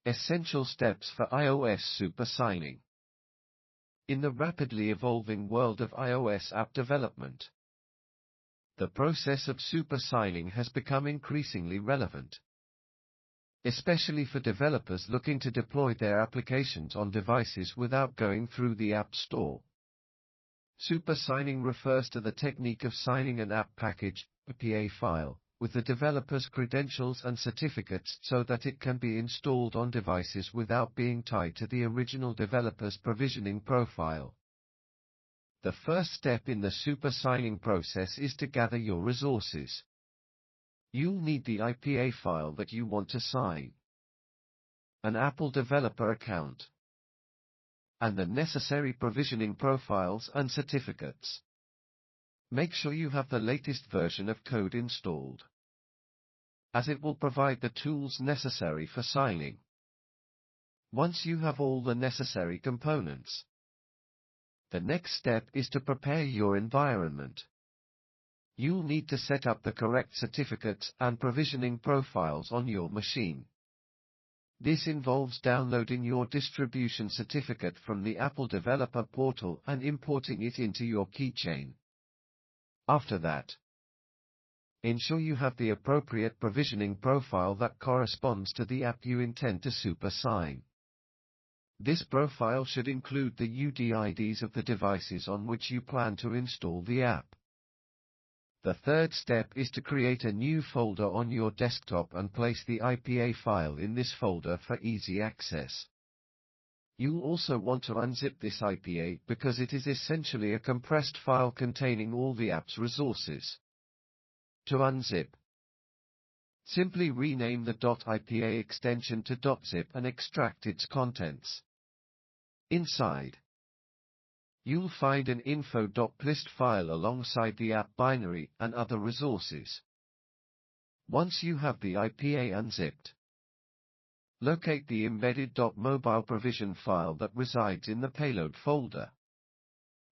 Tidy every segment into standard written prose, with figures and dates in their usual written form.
Essential steps for iOS super signing. In the rapidly evolving world of iOS app development, the process of super signing has become increasingly relevant, especially for developers looking to deploy their applications on devices without going through the App Store. Super signing refers to the technique of signing an app package, APA file, with the developer's credentials and certificates so that it can be installed on devices without being tied to the original developer's provisioning profile. The first step in the super signing process is to gather your resources. You'll need the IPA file that you want to sign, an Apple developer account, and the necessary provisioning profiles and certificates. Make sure you have the latest version of code installed, as it will provide the tools necessary for signing. Once you have all the necessary components, the next step is to prepare your environment. You'll need to set up the correct certificates and provisioning profiles on your machine. This involves downloading your distribution certificate from the Apple Developer Portal and importing it into your keychain. After that, ensure you have the appropriate provisioning profile that corresponds to the app you intend to super sign. This profile should include the UDIDs of the devices on which you plan to install the app. The third step is to create a new folder on your desktop and place the IPA file in this folder for easy access. You'll also want to unzip this IPA because it is essentially a compressed file containing all the app's resources. To unzip, simply rename the .ipa extension to .zip and extract its contents. Inside, you'll find an info.plist file alongside the app binary and other resources. Once you have the IPA unzipped, locate the embedded.mobile provision file that resides in the payload folder.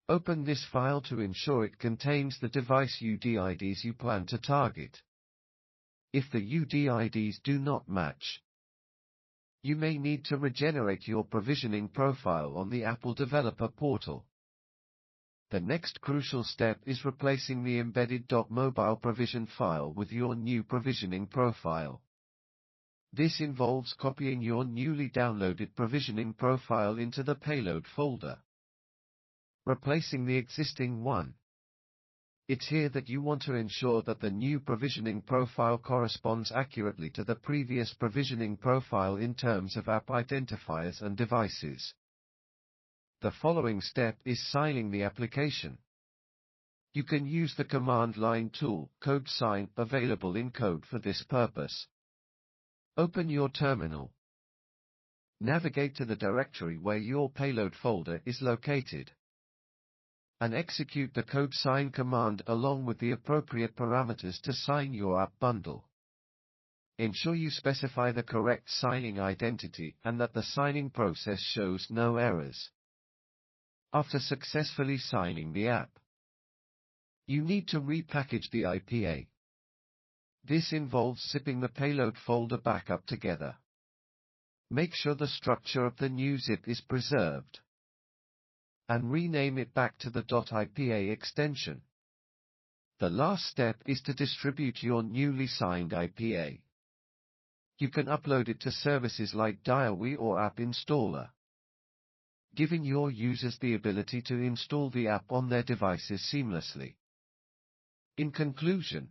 Open this file to ensure it contains the device UDIDs you plan to target. If the UDIDs do not match, you may need to regenerate your provisioning profile on the Apple Developer Portal. The next crucial step is replacing the embedded.mobile provision file with your new provisioning profile. This involves copying your newly downloaded provisioning profile into the payload folder, replacing the existing one. It's here that you want to ensure that the new provisioning profile corresponds accurately to the previous provisioning profile in terms of app identifiers and devices. The following step is signing the application. You can use the command line tool, CodeSign, available in Code for this purpose. Open your terminal. Navigate to the directory where your payload folder is located, and execute the CodeSign command along with the appropriate parameters to sign your app bundle. Ensure you specify the correct signing identity and that the signing process shows no errors. After successfully signing the app, you need to repackage the IPA. This involves zipping the payload folder back up together. Make sure the structure of the new zip is preserved, and rename it back to the .ipa extension. The last step is to distribute your newly signed IPA. You can upload it to services like Diawi or App Installer, giving your users the ability to install the app on their devices seamlessly. In conclusion,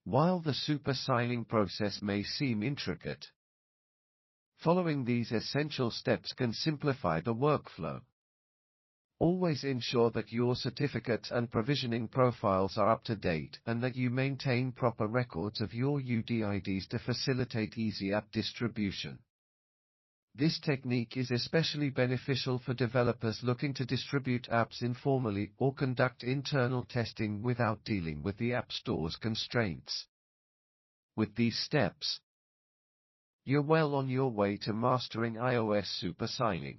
while the super signing process may seem intricate, following these essential steps can simplify the workflow. Always ensure that your certificates and provisioning profiles are up to date and that you maintain proper records of your UDIDs to facilitate easy app distribution. This technique is especially beneficial for developers looking to distribute apps informally or conduct internal testing without dealing with the App Store's constraints. With these steps, you're well on your way to mastering iOS super signing.